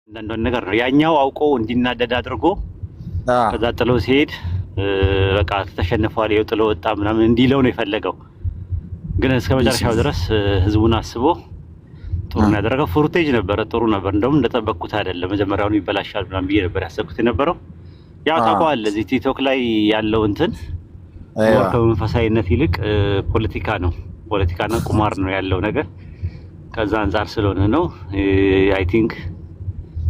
አንዳንድ ነገር ነው ያኛው አውቆ እንዲናደድ አድርጎ ከዛ ጥሎ ሲሄድ በቃ ተሸንፏል ይው ጥሎ ወጣ ምናምን እንዲለው ነው የፈለገው። ግን እስከ መጨረሻው ድረስ ህዝቡን አስቦ ጥሩ ነው ያደረገው። ፉርቴጅ ነበር፣ ጥሩ ነበር። እንደውም እንደጠበቅኩት አይደለም። መጀመሪያውኑ ይበላሻል ምናምን ብዬ ነበር ያሰብኩት የነበረው። ያው ታውቀዋለህ እዚህ ቲክቶክ ላይ ያለው እንትን ከመንፈሳዊነት ይልቅ ፖለቲካና ቁማር ነው ያለው ነገር። ከዛ አንፃር ስለሆነ ነው አይ ቲንክ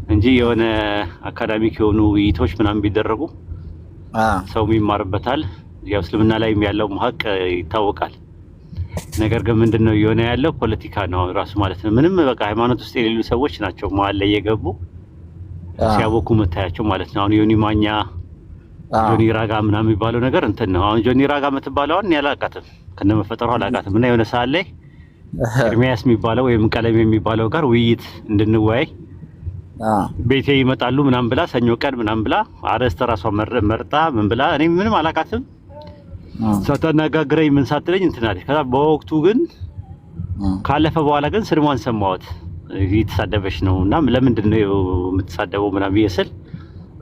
እንጂ የሆነ አካዳሚክ የሆኑ ውይይቶች ምናምን ቢደረጉ ሰው ይማርበታል። ያው እስልምና ላይም ያለው ሀቅ ይታወቃል። ነገር ግን ምንድነው የሆነ ያለው ፖለቲካ ነው ራሱ ማለት ነው። ምንም በቃ ሃይማኖት ውስጥ የሌሉ ሰዎች ናቸው መሀል ላይ የገቡ ሲያቦኩ መታያቸው ማለት ነው። አሁን ዮኒ ማኛ ጆኒ ራጋ ምናምን የሚባለው ነገር እንትን ነው። አሁን ጆኒ ራጋ የምትባለውን ያላቃትም ከነመፈጠሩ አላቃትም። እና የሆነ ሰዓት ላይ ኤርሚያስ የሚባለው ወይም ቀለም የሚባለው ጋር ውይይት እንድንወያይ ቤቴ ይመጣሉ ምናምን ብላ ሰኞ ቀን ምናምን ብላ አረስተ ራሷ መርጣ ምን ብላ እኔ ምንም አላቃትም ሳታናጋግረኝ ምን ሳትለኝ እንትን አለች። ከዛ በወቅቱ ግን ካለፈ በኋላ ግን ስድሟን ሰማሁት እየተሳደበች ነው እና ለምንድን ነው የምትሳደበው ምናምን ይስል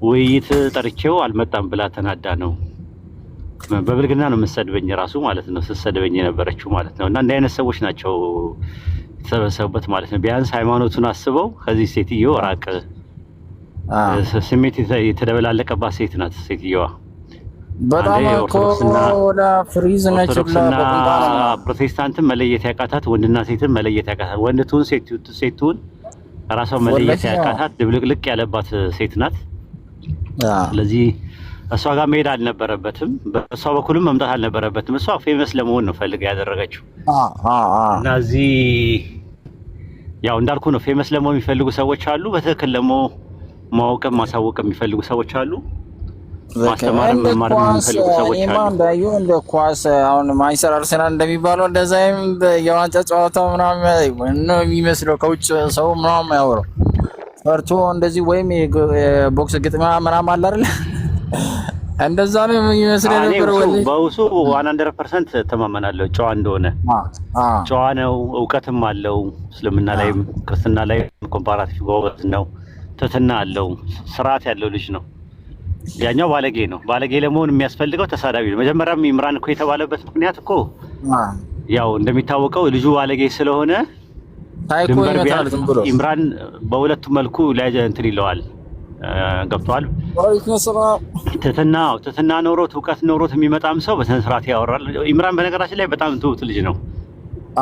ውይይት ጠርቼው አልመጣም ብላ ተናዳ ነው። በብልግና ነው የምትሰድበኝ ራሱ ማለት ነው ስትሰድበኝ የነበረችው ማለት ነው። እና እንዲህ አይነት ሰዎች ናቸው የተሰበሰቡበት ማለት ነው። ቢያንስ ሃይማኖቱን አስበው ከዚህ ሴትዮ ራቅ። ስሜት የተደበላለቀባት ሴት ናት ሴትዮዋ። በጣም ወላ ፍሪዝ ነች ብላ ፕሮቴስታንትን መለየት ያቃታት፣ ወንድና ሴትን መለየት ያቃታት፣ ወንድቱን ሴቱን ራሷን መለየት ያቃታት ድብልቅልቅ ያለባት ሴት ናት። ስለዚህ እሷ ጋር መሄድ አልነበረበትም፣ በእሷ በኩልም መምጣት አልነበረበትም። እሷ ፌመስ ለመሆን ነው ፈልጋ ያደረገችው። እና እዚህ ያው እንዳልኩ ነው ፌመስ ለመሆን የሚፈልጉ ሰዎች አሉ፣ በትክክል ደግሞ ማወቅም ማሳወቅም የሚፈልጉ ሰዎች አሉ፣ ማስተማርም መማርም የሚፈልጉ ሰዎች አሉ። እንዳዩ እንደ ኳስ አሁን ማንቸስተር አርሰናል እንደሚባለው እንደዛም የዋንጫ ጨዋታው ምናምን ነው የሚመስለው። ከውጭ ሰው ምናምን ያወራው ፈርቶ እንደዚህ ወይም ቦክስ ግጥሚያ ምናምን አለ አይደል? እንደዛ ነው የሚመስለው ነበር። በውሱ 100% ተማመናለሁ ጨዋ እንደሆነ። ጨዋ ነው፣ እውቀትም አለው። እስልምና ላይ ክርስትና ላይ ኮምፓራቲቭ ጎበዝ ነው፣ ትህትና አለው፣ ስርዓት ያለው ልጅ ነው። ያኛው ባለጌ ነው። ባለጌ ለመሆን የሚያስፈልገው ተሳዳቢ ነው። መጀመሪያም ኢምራን እኮ የተባለበት ምክንያት እኮ ያው እንደሚታወቀው ልጁ ባለጌ ስለሆነ ድንበር ቢያልፍ ኢምራን በሁለቱ መልኩ ላይ እንትን ይለዋል። ገብቷል። ትህትና ኖሮት እውቀት ኖሮት የሚመጣም ሰው በስነ ስርዓት ያወራል። ኢምራን በነገራችን ላይ በጣም ትሁት ልጅ ነው።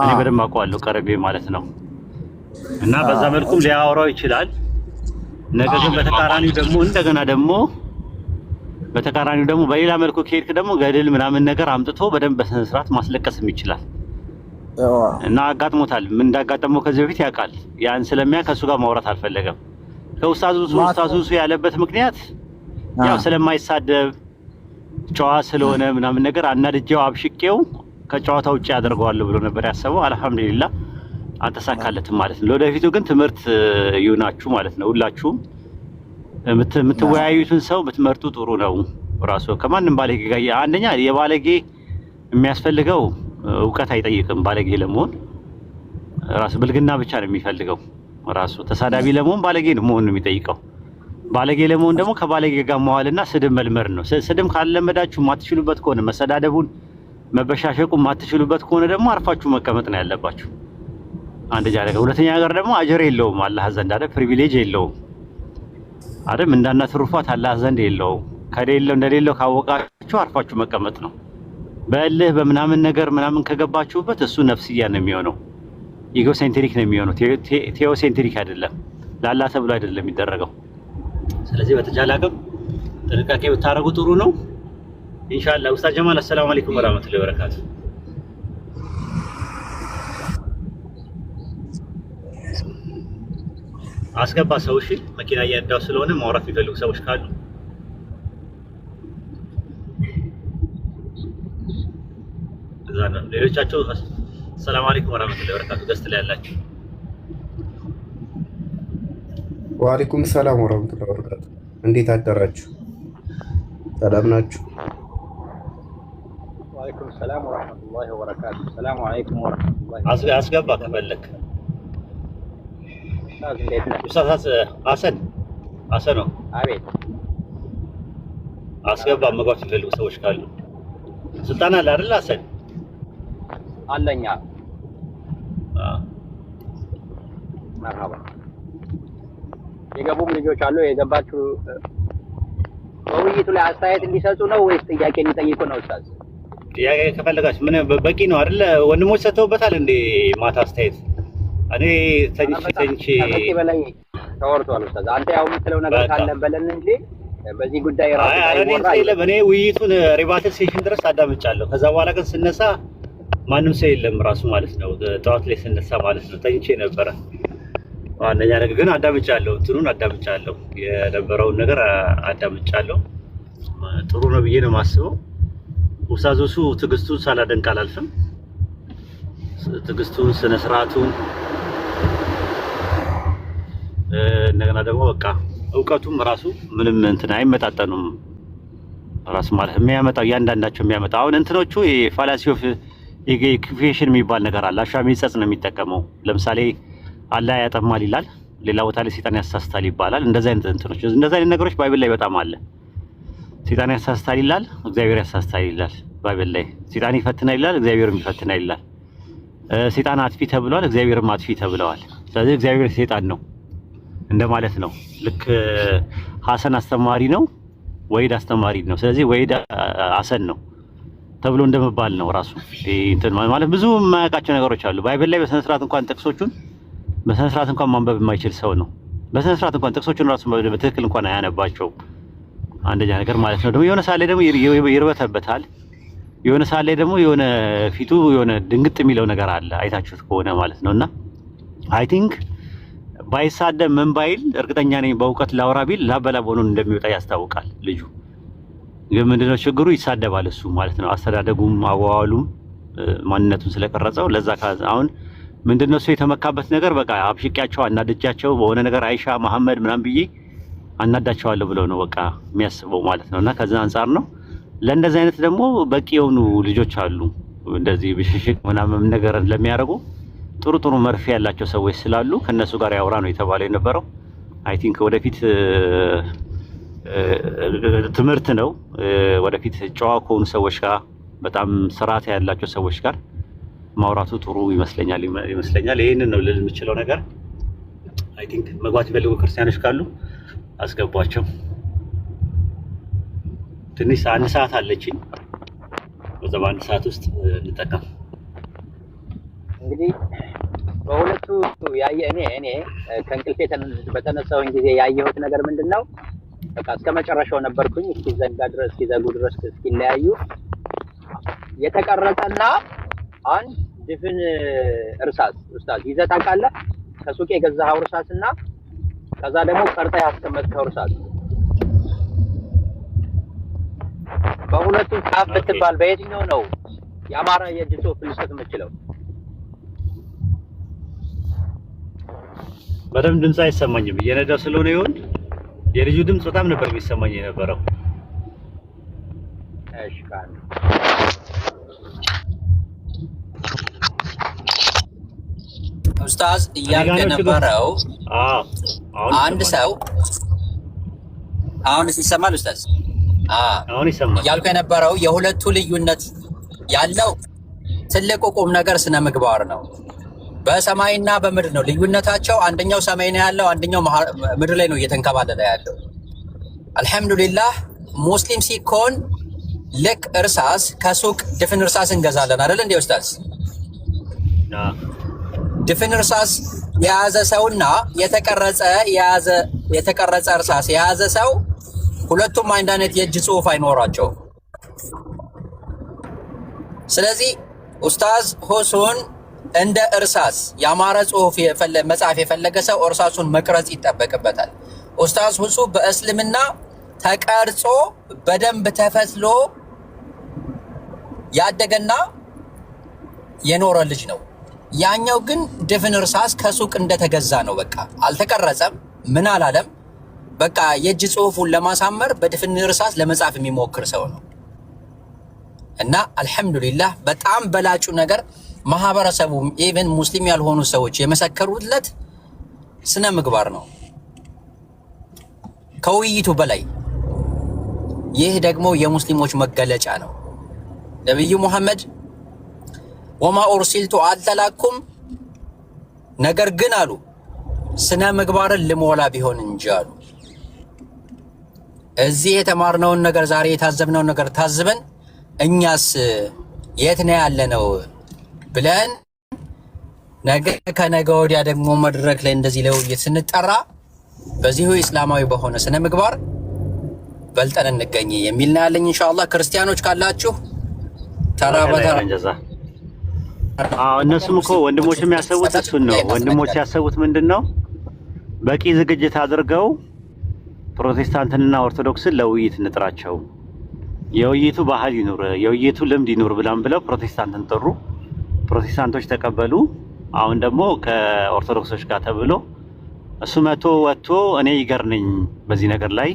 እኔ በደንብ አውቀዋለሁ ቀርቤ ማለት ነው። እና በዛ መልኩም ሊያወራው ይችላል። ነገር ግን በተቃራኒው ደግሞ በሌላ መልኩ ከሄድክ ደግሞ ገድል ምናምን ነገር አምጥቶ በደንብ በስነ ስርዓት ማስለቀስም ይችላል። እና አጋጥሞታል። ምን እንዳጋጠመው ከዚህ በፊት ያውቃል። ያን ስለሚያ ከሱ ጋር ማውራት አልፈለገም። ከኡስታዙ ያለበት ምክንያት ያው ስለማይሳደብ ጨዋ ስለሆነ ምናምን ነገር አናድጄው አብሽቄው ከጨዋታ ውጪ ያደርገዋለሁ ብሎ ነበር ያሰበው። አልሐምዱሊላህ አልተሳካለትም ማለት ነው። ለወደፊቱ ግን ትምህርት ይሁናችሁ ማለት ነው። ሁላችሁም የምትወያዩትን ሰው ብትመርጡ ጥሩ ነው። ራሱ ከማንም ባለጌ ጋር አንደኛ የባለጌ የሚያስፈልገው እውቀት አይጠይቅም። ባለጌ ለመሆን ራሱ ብልግና ብቻ ነው የሚፈልገው። ራሱ ተሳዳቢ ለመሆን ባለጌ ነው መሆን ነው የሚጠይቀው። ባለጌ ለመሆን ደግሞ ከባለጌ ጋር መዋልና ስድብ መልመድ ነው። ስድብ ካልለመዳችሁ ማትችሉበት ከሆነ መሰዳደቡን መበሻሸቁን ማትችሉበት ከሆነ ደግሞ አርፋችሁ መቀመጥ ነው ያለባችሁ። አንደኛ ነገር። ሁለተኛ ነገር ደግሞ አጀር የለውም አላህ ዘንድ አይደል? ፕሪቪሌጅ የለውም አይደል? እንዳና ትሩፋት አላህ ዘንድ የለውም። እንደሌለው ካወቃችሁ አርፋችሁ መቀመጥ ነው። በእልህ በምናምን ነገር ምናምን ከገባችሁበት እሱ ነፍስያ ነው የሚሆነው። ኢጎሴንትሪክ ነው የሚሆነው። ቴዎሴንትሪክ አይደለም። ላላ ተብሎ አይደለም የሚደረገው። ስለዚህ በተቻለ አቅም ጥንቃቄ ብታረጉ ጥሩ ነው ኢንሻአላህ። ኡስታዝ ጀማል አሰላሙ አለይኩም ወራህመቱላሂ ወበረካቱ። አስገባ ሰው እሺ። መኪና እያዳው ስለሆነ ማውራት የሚፈልጉ ሰዎች ካሉ እዛና ሌሎቻቸው ሰላም አለይኩም ወራህመቱላሂ ወበረካቱ። ገስት ላይ ያላችሁ ወአለይኩም ሰላም ወራህመቱላሂ ወበረካቱ። እንዴት አደራችሁ? ሰላም ናችሁ? ወአለይኩም ሰላም ወራህመቱላሂ ወበረካቱ። ሰላም አለይኩም ወራህመቱላሂ አስገባ ከፈለክ እንዴት ነህ? ኡስታዝ ሐሰን ነው። አቤት። አስገባ መግባት የሚፈልጉ ሰዎች ካሉ ስልጣን አለ አይደል? ሐሰን አለኛ። መርሐባ። የገቡም ልጆች አሉ። የገባችሁ በውይይቱ ላይ አስተያየት እንዲሰጡ ነው ወይስ ጥያቄ እንዲጠይቁ ነው? ኡስታዝ ጥያቄ ከፈለጋችሁ ምን በቂ ነው አይደል? ወንድሞች ሰጥተውበታል እንዴ ማታ አስተያየት? እኔ ተንቺ ከበቂ በላይ ተወርቷል። ኡስታዝ አንተ ያው የምትለው ነገር ካለ በለን እንጂ በዚህ ጉዳይ ራሱ እኔ ውይይቱን ሪባትል ሴሽን ድረስ አዳምጫለሁ። ከዛ በኋላ ግን ስነሳ ማንም ሰው የለም ራሱ ማለት ነው። ጠዋት ላይ ስነሳ ማለት ነው ተኝቼ ነበረ። አንደኛ ነገር ግን አዳምጫለሁ፣ እንትኑን አዳምጫለሁ፣ የነበረውን ነገር አዳምጫለሁ። ጥሩ ነው ብዬ ነው የማስበው። ኡስታዞሱ ትዕግስቱን ሳላደንቅ አላልፍም። ትዕግስቱን፣ ስነ ስርዓቱን እንደገና ደግሞ በቃ እውቀቱም ራሱ ምንም እንትን አይመጣጠኑም። ራሱ ማለት የሚያመጣው እያንዳንዳቸው የሚያመጣው አሁን እንትኖቹ የፋላሲ ኦፍ ኢኩዌሽን የሚባል ነገር አለ። አሻሚ ጸጽ ነው የሚጠቀመው። ለምሳሌ አላህ ያጠማል ይላል፣ ሌላ ቦታ ላይ ሰይጣን ያሳስታል ይባላል። እንደዛ አይነት እንትኖች እንደዛ አይነት ነገሮች ባይብል ላይ በጣም አለ። ሰይጣን ያሳስታል ይላል፣ እግዚአብሔር ያሳስታል ይላል። ባይብል ላይ ሰይጣን ይፈትናል ይላል፣ እግዚአብሔርም ይፈትናል ይላል። ሰይጣን አጥፊ ተብሏል፣ እግዚአብሔርም አጥፊ ተብለዋል። ስለዚህ እግዚአብሔር ሰይጣን ነው እንደማለት ነው። ልክ ሐሰን አስተማሪ ነው፣ ወይድ አስተማሪ ነው። ስለዚህ ወይድ ሐሰን ነው ተብሎ እንደመባል ነው ራሱ። እንትን ማለት ብዙ የማያውቃቸው ነገሮች አሉ። ባይብል ላይ በስነ ስርዓት እንኳን ጥቅሶቹን በስነ ስርዓት እንኳን ማንበብ የማይችል ሰው ነው። በስነ ስርዓት እንኳን ጥቅሶቹን ራሱ በትክክል እንኳን አያነባቸውም። አንደኛ ነገር ማለት ነው። ደግሞ የሆነ ሰዓት ላይ ደግሞ ይርበተበታል። የሆነ ሰዓት ላይ ደግሞ የሆነ ፊቱ የሆነ ድንግጥ የሚለው ነገር አለ፣ አይታችሁት ከሆነ ማለት ነውና አይ ቲንክ ባይሳደብ ምን ባይል እርግጠኛ ነኝ በእውቀት ላውራ ቢል ላበላብ ሆኖ እንደሚወጣ ያስታውቃል ልጁ። ግን ምንድነው ችግሩ? ይሳደባል እሱ ማለት ነው። አስተዳደጉም አዋዋሉም ማንነቱን ስለቀረጸው ለዛ አሁን ምንድነው እሱ የተመካበት ነገር በቃ አብሽቂያቸው አናድጃቸው በሆነ ነገር አይሻ መሐመድ ምናምን ብዬ አናዳቸዋለሁ ብሎ ነው በቃ የሚያስበው ማለት ነውና ከዛ አንፃር ነው። ለእንደዚህ አይነት ደግሞ በቂ የሆኑ ልጆች አሉ እንደዚህ ብሽሽቅ ምናምን ነገር ለሚያደርጉ ጥሩ ጥሩ መርፌ ያላቸው ሰዎች ስላሉ ከነሱ ጋር ያወራ ነው የተባለው የነበረው። አይ ቲንክ ወደፊት ትምህርት ነው። ወደፊት ጨዋ ከሆኑ ሰዎች ጋር በጣም ስርዓት ያላቸው ሰዎች ጋር ማውራቱ ጥሩ ይመስለኛል። ይሄንን ነው ልል የምችለው ነገር። አይ ቲንክ መግባት የሚፈልጉ ክርስቲያኖች ካሉ አስገቧቸው። ትንሽ አንድ ሰዓት አለችኝ። በዛ በአንድ ሰዓት ውስጥ እንጠቀም። እንግዲህ በሁለቱ እኔ ከእንቅልፌ በተነሳሁኝ ጊዜ ያየሁት ነገር ምንድነው? በቃ እስከ መጨረሻው ነበርኩኝ እስኪዘጉ ድረስ እስኪለያዩ የተቀረጸና አንድ ድፍን እርሳስ ኡስታዝ ይዘህ ታውቃለህ? ከሱቅ የገዛኸው እርሳስና ከዛ ደግሞ ቀርጠህ ያስቀመጥከው እርሳስ በሁለቱ ጻፍ ብትባል በየትኛው ነው የአማራ የእጅ ጽሑፍ ልጽፍ የምችለው? በደምብ ድምጽ አይሰማኝም። እየነዳሁ ስለሆነ ይሆን የልጁ ድምጽ በጣም ነበር የሚሰማኝ የነበረው። እሺ ካለ ኡስታዝ እያልኩ የነበረው አንድ ሰው አሁን ይሰማል ኡስታዝ? አሁን ይሰማል። እያልኩ የነበረው የሁለቱ ልዩነት ያለው ትልቁ ቁም ነገር ስነ ምግባር ነው። በሰማይና በምድር ነው ልዩነታቸው። አንደኛው ሰማይ ነው ያለው፣ አንደኛው ምድር ላይ ነው እየተንከባለለ ያለው። አልሐምዱሊላህ ሙስሊም ሲኮን ልክ እርሳስ ከሱቅ ድፍን እርሳስ እንገዛለን አይደል እንዴ ኡስታዝ? ድፍን እርሳስ የያዘ ሰውና የተቀረጸ እርሳስ የያዘ ሰው ሁለቱም አንድ አይነት የእጅ ጽሑፍ አይኖራቸውም። ስለዚህ ኡስታዝ ሁሱን እንደ እርሳስ ያማረ ጽሑፍ መጻፍ የፈለገ ሰው እርሳሱን መቅረጽ ይጠበቅበታል። ኡስታዝ ሁሱ በእስልምና ተቀርጾ በደንብ ተፈትሎ ያደገና የኖረ ልጅ ነው። ያኛው ግን ድፍን እርሳስ ከሱቅ እንደተገዛ ነው። በቃ አልተቀረጸም፣ ምን አላለም። በቃ የእጅ ጽሑፉን ለማሳመር በድፍን እርሳስ ለመጻፍ የሚሞክር ሰው ነው። እና አልሐምዱሊላህ በጣም በላጩ ነገር ማህበረሰቡ ኢቭን ሙስሊም ያልሆኑ ሰዎች የመሰከሩለት ስነ ምግባር ነው ከውይይቱ በላይ። ይህ ደግሞ የሙስሊሞች መገለጫ ነው። ነብዩ መሐመድ ወማ ኡርሲልቱ አልተላኩም ነገር ግን አሉ ስነ ምግባርን ልሞላ ቢሆን እንጂ አሉ። እዚህ የተማርነውን ነገር ዛሬ የታዘብነውን ነገር ታዝበን እኛስ የት ነው ያለነው ብለን ነገ ከነገ ወዲያ ደግሞ መድረክ ላይ እንደዚህ ለውይይት ስንጠራ በዚሁ እስላማዊ በሆነ ስነ ምግባር በልጠን እንገኝ የሚል ነው ያለኝ። ኢንሻአላህ ክርስቲያኖች ካላችሁ ተራ በተራ እነሱም እኮ ወንድሞች የሚያሰቡት እሱን ነው። ወንድሞች ያሰቡት ምንድነው? በቂ ዝግጅት አድርገው ፕሮቴስታንትንና ኦርቶዶክስን ለውይይት እንጥራቸው፣ የውይይቱ ባህል ይኑር፣ የውይይቱ ልምድ ይኑር ብለው ፕሮቴስታንትን ጠሩ። ፕሮቴስታንቶች ተቀበሉ። አሁን ደግሞ ከኦርቶዶክሶች ጋር ተብሎ እሱ መቶ ወጥቶ እኔ ይገር ነኝ በዚህ ነገር ላይ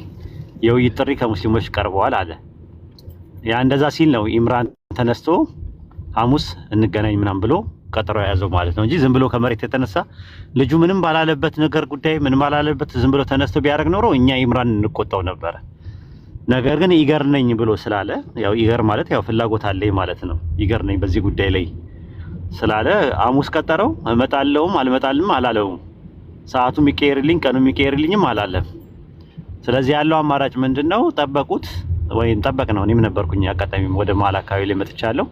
የውይይት ጥሪ ከሙስሊሞች ቀርበዋል አለ። ያ እንደዛ ሲል ነው ኢምራን ተነስቶ ሐሙስ እንገናኝ ምናምን ብሎ ቀጠሮ ያዘው ማለት ነው እንጂ ዝም ብሎ ከመሬት የተነሳ ልጁ ምንም ባላለበት ነገር ጉዳይ ምንም ባላለበት ዝም ብሎ ተነስቶ ቢያደርግ ኖሮ እኛ ኢምራን እንቆጣው ነበረ። ነገር ግን ይገር ነኝ ብሎ ስላለ ያው ይገር ማለት ያው ፍላጎት አለኝ ማለት ነው። ይገር ነኝ በዚህ ጉዳይ ላይ ስላለ ሐሙስ ቀጠረው። እመጣለሁም አልመጣልም አላለውም። ሰዓቱ የሚቀየርልኝ ቀኑ የሚቀየርልኝም አላለም። ስለዚህ ያለው አማራጭ ምንድነው? ጠበቁት ወይም ጠበቅ ነው። እኔም ነበርኩኝ አጋጣሚም ወደ መሀል አካባቢ ላይ መጥቻለሁ።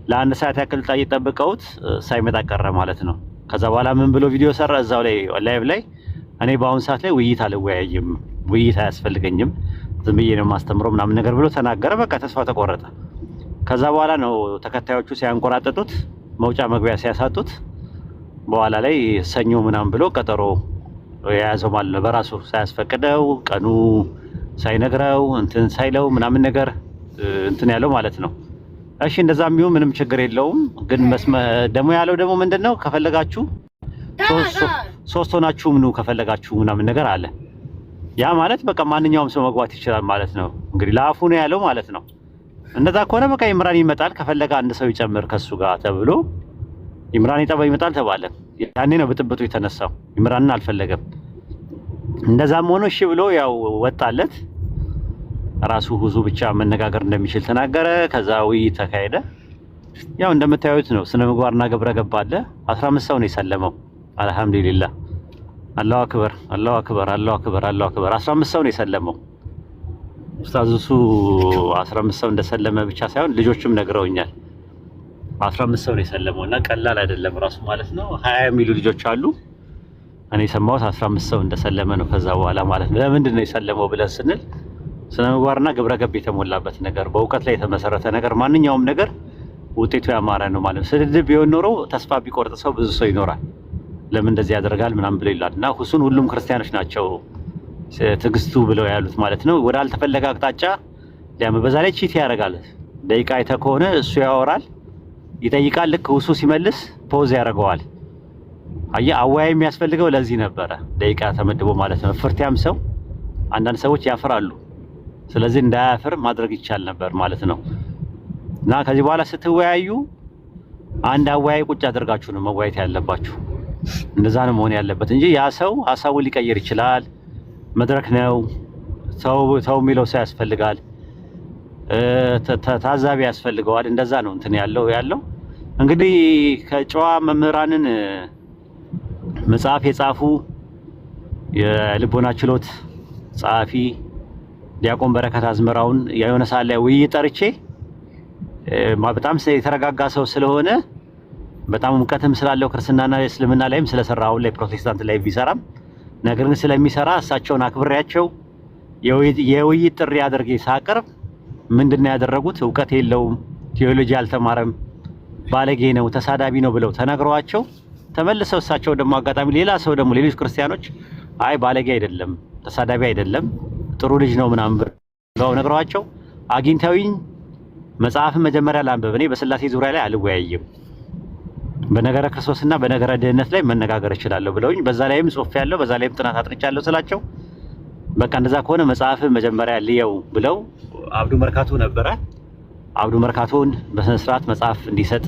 ለአንድ ሰዓት ያክል ጠብቀውት ሳይመጣ ቀረ ማለት ነው። ከዛ በኋላ ምን ብሎ ቪዲዮ ሰራ እዛው ላይ ላይቭ ላይ እኔ በአሁን ሰዓት ላይ ውይይት አልወያይም፣ ውይይት አያስፈልገኝም፣ ዝም ብዬ ነው የማስተምረው ምናምን ነገር ብሎ ተናገረ። በቃ ተስፋ ተቆረጠ። ከዛ በኋላ ነው ተከታዮቹ ሲያንቆራጠጡት መውጫ መግቢያ ሲያሳጡት በኋላ ላይ ሰኞ ምናምን ብሎ ቀጠሮ የያዘው ማለት ነው። በራሱ ሳያስፈቅደው ቀኑ ሳይነግረው እንትን ሳይለው ምናምን ነገር እንትን ያለው ማለት ነው። እሺ እንደዛም ቢሆን ምንም ችግር የለውም። ግን ደግሞ ያለው ደግሞ ምንድነው ከፈለጋችሁ ሶስት ሆናችሁ ምኑ ከፈለጋችሁ ምናምን ነገር አለ። ያ ማለት በቃ ማንኛውም ሰው መግባት ይችላል ማለት ነው። እንግዲህ ለአፉ ነው ያለው ማለት ነው። እንደዛ ከሆነ በቃ ኢምራን ይመጣል፣ ከፈለገ አንድ ሰው ይጨምር ከሱ ጋር ተብሎ ኢምራን ይመጣል ተባለ። ያኔ ነው ብጥብጡ የተነሳው። ኢምራንን አልፈለገም። እንደዛም ሆኖ እሺ ብሎ ያው ወጣለት። ራሱ ሁዙ ብቻ መነጋገር እንደሚችል ተናገረ። ከዛ ውይይት ተካሄደ። ያው እንደምታዩት ነው። ስነ ምግባርና ግብረ ገብ አለ። 15 ሰው ነው የሰለመው። አልহামዱሊላህ አላሁ አክበር አላሁ አክበር አላሁ አክበር አላሁ አክበር 15 ሰው ነው የሰለመው። ኡስታዝ እሱ 15 ሰው እንደሰለመ ብቻ ሳይሆን ልጆችም ነግረውኛል። 15 ሰው ነው የሰለመው እና ቀላል አይደለም ራሱ ማለት ነው። 20 የሚሉ ልጆች አሉ። እኔ ሰማሁት 15 ሰው እንደሰለመ ነው። ከዛ በኋላ ማለት ነው ለምንድን ነው የሰለመው ብለን ስንል ስነ ምግባርና ግብረ ገብ የተሞላበት ነገር፣ በእውቀት ላይ የተመሰረተ ነገር፣ ማንኛውም ነገር ውጤቱ ያማረ ነው ማለት ነው። ስድብ ቢሆን ኖሮ ተስፋ ቢቆርጥ ሰው ብዙ ሰው ይኖራል። ለምን እንደዚህ ያደርጋል ምናምን ብለው ይላል እና ሁሱን ሁሉም ክርስቲያኖች ናቸው ትዕግስቱ ብለው ያሉት ማለት ነው። ወደ አልተፈለገ አቅጣጫ በዛ ላይ ቺት ያደርጋል። ደቂቃ አይተህ ከሆነ እሱ ያወራል ይጠይቃል። ልክ ሁሱ ሲመልስ ፖዝ ያደርገዋል። አየህ አወያይ የሚያስፈልገው ለዚህ ነበረ ደቂቃ ተመድቦ ማለት ነው። ፍርቲያም ሰው አንዳንድ ሰዎች ያፍራሉ። ስለዚህ እንዳያፍር ማድረግ ይቻል ነበር ማለት ነው። እና ከዚህ በኋላ ስትወያዩ አንድ አወያይ ቁጭ አድርጋችሁ ነው መወያየት ያለባችሁ። እንደዛ ነው መሆን ያለበት እንጂ ያ ሰው ሀሳቡን ሊቀይር ይችላል። መድረክ ነው። ሰው የሚለው ሰው ያስፈልጋል። ታዛቢ ያስፈልገዋል። እንደዛ ነው እንትን ያለው እንግዲህ ከጨዋ መምህራንን መጽሐፍ የጻፉ የልቦና ችሎት ጸሐፊ ዲያቆን በረከት አዝመራውን የሆነ ሰዓት ላይ ውይይት ጠርቼ በጣም የተረጋጋ ሰው ስለሆነ በጣም ሙቀትም ስላለው ክርስትናና እስልምና ላይም ስለሰራ አሁን ላይ ፕሮቴስታንት ላይ ቢሰራም ነገር ግን ስለሚሰራ እሳቸውን አክብሬያቸው የውይይት ጥሪ አድርጌ ሳቀርብ ምንድነው ያደረጉት? እውቀት የለውም፣ ቴዎሎጂ አልተማረም፣ ባለጌ ነው፣ ተሳዳቢ ነው ብለው ተናግረዋቸው ተመልሰው እሳቸው ደግሞ አጋጣሚ ሌላ ሰው ደግሞ ሌሎች ክርስቲያኖች አይ ባለጌ አይደለም፣ ተሳዳቢ አይደለም፣ ጥሩ ልጅ ነው ምናምን ብለው ነግረዋቸው አግኝተውኝ መጽሐፍን መጀመሪያ ላንብብ፣ እኔ በስላሴ ዙሪያ ላይ አልወያይም፣ በነገረ ክርስቶስና በነገረ ድህነት ላይ መነጋገር እችላለሁ ብለውኝ በዛ ላይም ጽሑፍ ያለው በዛ ላይም ጥናት አጥንቻለሁ ስላቸው በቃ እንደዛ ከሆነ መጽሐፍን መጀመሪያ ልየው ብለው አብዱ መርካቶ ነበረ። አብዱ መርካቶን በስነ ስርዓት መጽሐፍ እንዲሰጥ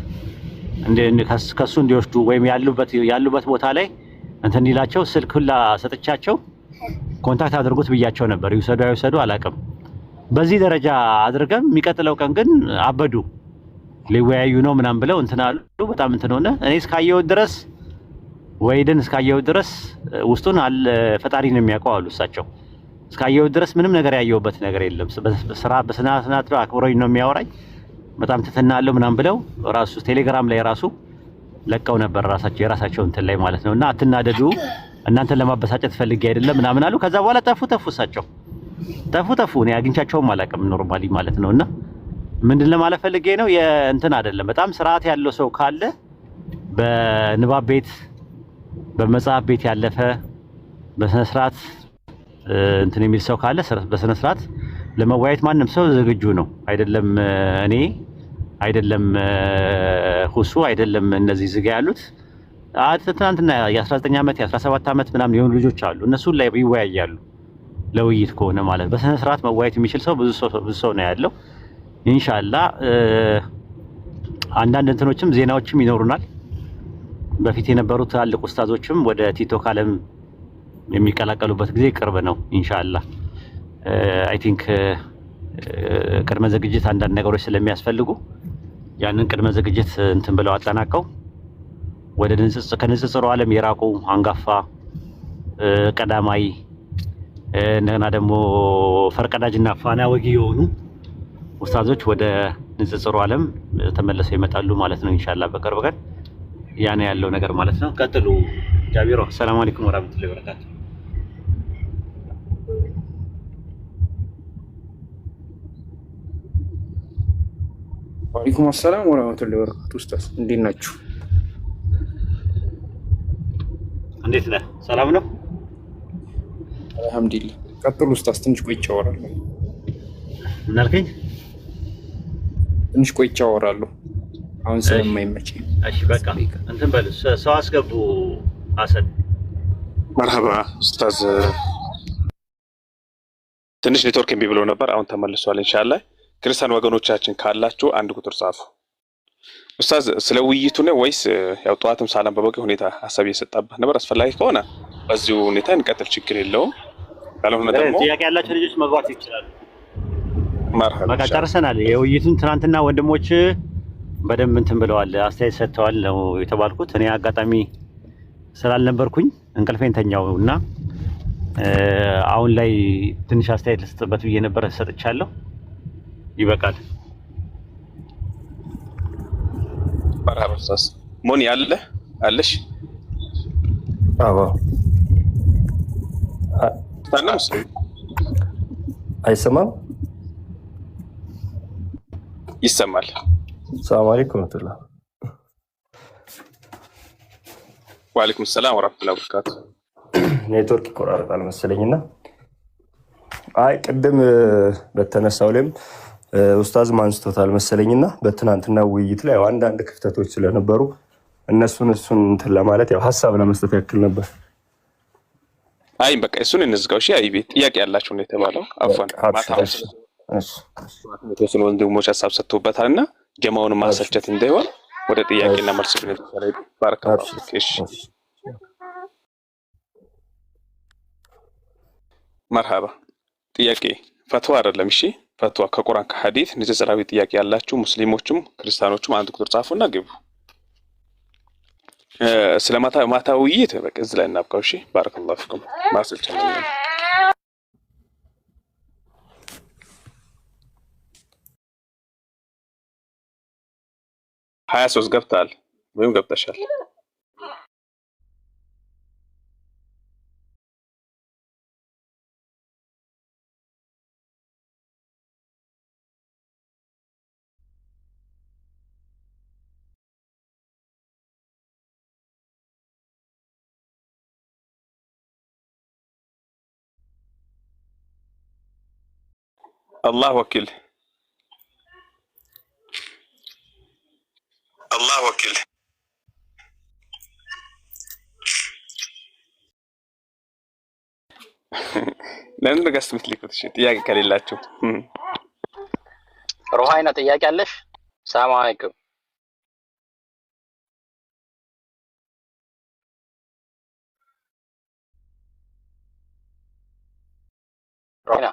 ከሱ እንዲወስዱ ወይም ያሉበት ቦታ ላይ እንትን ይላቸው ስልክ ሁላ ሰጥቻቸው ኮንታክት አድርጉት ብያቸው ነበር። ይውሰዱ አላውቅም። በዚህ ደረጃ አድርገም የሚቀጥለው ቀን ግን አበዱ። ሊወያዩ ነው ምናምን ብለው እንትን አሉ። በጣም እንትን ሆነ። እኔ እስካየሁት ድረስ ወይድን እስካየሁት ድረስ ውስጡን ፈጣሪ ነው የሚያውቀው አሉ እሳቸው። እስካየሁት ድረስ ምንም ነገር ያየሁበት ነገር የለም። በስነ ስርዓት አክብሮኝ ነው የሚያወራኝ። በጣም ትትና አለው ምናምን ብለው ራሱ ቴሌግራም ላይ ራሱ ለቀው ነበር የራሳቸው እንትን ላይ ማለት ነውና አትናደዱ፣ እናንተን ለማበሳጨት ፈልጌ አይደለም ምናምን አሉ። ከዛ በኋላ ጠፉ እሳቸው ጠፉ። እኔ አግኝቻቸውም አላውቅም ኖርማሊ ማለት ነውና ምንድን ለማለት ፈልጌ ነው የእንትን አይደለም። በጣም ስርዓት ያለው ሰው ካለ በንባብ ቤት በመጽሐፍ ቤት ያለፈ በስነ ስርዓት እንትን የሚል ሰው ካለ በስነ ስርዓት ለመወያየት ማንም ሰው ዝግጁ ነው። አይደለም እኔ አይደለም ሁሱ አይደለም እነዚህ ዝጋ ያሉት ትናንትና የ19 ዓመት የ17 ዓመት ምናምን የሆኑ ልጆች አሉ። እነሱ ላይ ይወያያሉ ለውይይት ከሆነ ማለት በስነ ስርዓት መወያየት የሚችል ሰው ብዙ ሰው ነው ያለው። ኢንሻአላህ አንዳንድ እንትኖችም ዜናዎችም ይኖሩናል። በፊት የነበሩት ትላልቅ ኡስታዞችም ወደ ቲክቶክ ዓለም የሚቀላቀሉበት ጊዜ ቅርብ ነው ኢንሻአላህ። አይ ቲንክ ቅድመ ዝግጅት አንዳንድ ነገሮች ስለሚያስፈልጉ ያንን ቅድመ ዝግጅት እንትን ብለው አጠናቀው ወደ ከንጽጽሩ ዓለም የራቁ አንጋፋ ቀዳማይ እንደገና ደግሞ ፈርቀዳጅና ፋና ወጊ የሆኑ ኡስታዞች ወደ ንጽጽሩ ዓለም ተመልሰው ይመጣሉ ማለት ነው ኢንሻአላህ በቅርብ ቀን። ያን ያለው ነገር ማለት ነው። ቀጥሉ ጃቢሮ። ሰላም አለይኩም ወራህመቱላሂ ወበረካቱ። ወአለይኩም ሰላም ወራህመቱላሂ ወበረካቱ። ኡስታዝ እንዴት ናችሁ? እንዴት ነህ? ሰላም ነው አልሐምዱሊላህ። ቀጥሉ ኡስታዝ። ትንሽ ቆይቼ አወራለሁ። ምን አልከኝ? ትንሽ ቆይቼ አወራለሁ አሁን ስለማይመቸኝ። እሺ በቃ እንትን በል ሰው አስገቡ። ሐሰን መርሐባ ኡስታዝ። ትንሽ ኔትወርክ እምቢ ብሎ ነበር፣ አሁን ተመልሷል ኢንሻአላህ። ክርስቲያን ወገኖቻችን ካላችሁ አንድ ቁጥር ጻፉ። ኡስታዝ ስለ ውይይቱ ነው ወይስ ያው ጠዋትም ሰላም በበቂ ሁኔታ ሐሳብ እየሰጣበት ነበር? አስፈላጊ ከሆነ በዚሁ ሁኔታ እንቀጥል፣ ችግር የለውም። ካልሆነ ደግሞ ጥያቄ ያላቸው ልጆች መግባት ይችላሉ። መርሐባ በቃ ጨርሰናል። የውይይቱን ትናንትና ወንድሞች በደንብ እንትን ብለዋል፣ አስተያየት ሰጥተዋል ነው የተባልኩት። እኔ አጋጣሚ ስላልነበርኩኝ እንቅልፌን ተኛው እና አሁን ላይ ትንሽ አስተያየት ልስጥበት ብዬ ነበር፣ ሰጥቻለሁ። ይበቃል። መርሐባ ኡስታዝ። ሞኒ አለሽ? አዎ ታናስ አይሰማም? ይሰማል። ሰላም አለይኩም ወራህመቱላህ። ወአለይኩም ሰላም ወራህመቱላሂ ወበረካቱ። ኔትወርክ ይቆራረጣል መሰለኝና አይ ቅድም በተነሳው ላይም ኡስታዝ ማንስቶታል መሰለኝና በትናንትና ውይይት ላይ አንዳንድ ክፍተቶች ስለነበሩ እሱን እንትን ለማለት ያው ሐሳብ ለመስጠት ያክል ነበር። አይ በቃ እሱን እንዝጋው። እሺ አይ ቤት ጥያቄ ያላችሁ ነው የተባለው። አፏን ማታውስ የተወሰኑ ወንድሞች ሐሳብ ሰጥቶበታልና ጀማውን ማሰልቸት እንዳይሆን ወደ ጥያቄና መልስ ብለን ባረካቱ። እሺ መርሐባ። ጥያቄ ፈትዋ አይደለም። እሺ ፈትዋ ከቁርአን ከሐዲስ ንጽጽራዊ ጥያቄ ያላችሁ ሙስሊሞችም ክርስቲያኖችም አንድ ቁጥር ጻፉና ግቡ። ስለ ማታ ውይይት በቃ እዚህ ላይ እናብቃው። እሺ ባረከላሁ ፊኩም። ማሰልቸት ነው 23 ገብታል ወይም ገብተሻል። الله وكيل الله وكيل ለምን ጋር ምትልኩት? እሺ ጥያቄ ከሌላችሁ ሩሃይና ጥያቄ አለሽ? ሰላም አለይኩም። ሮና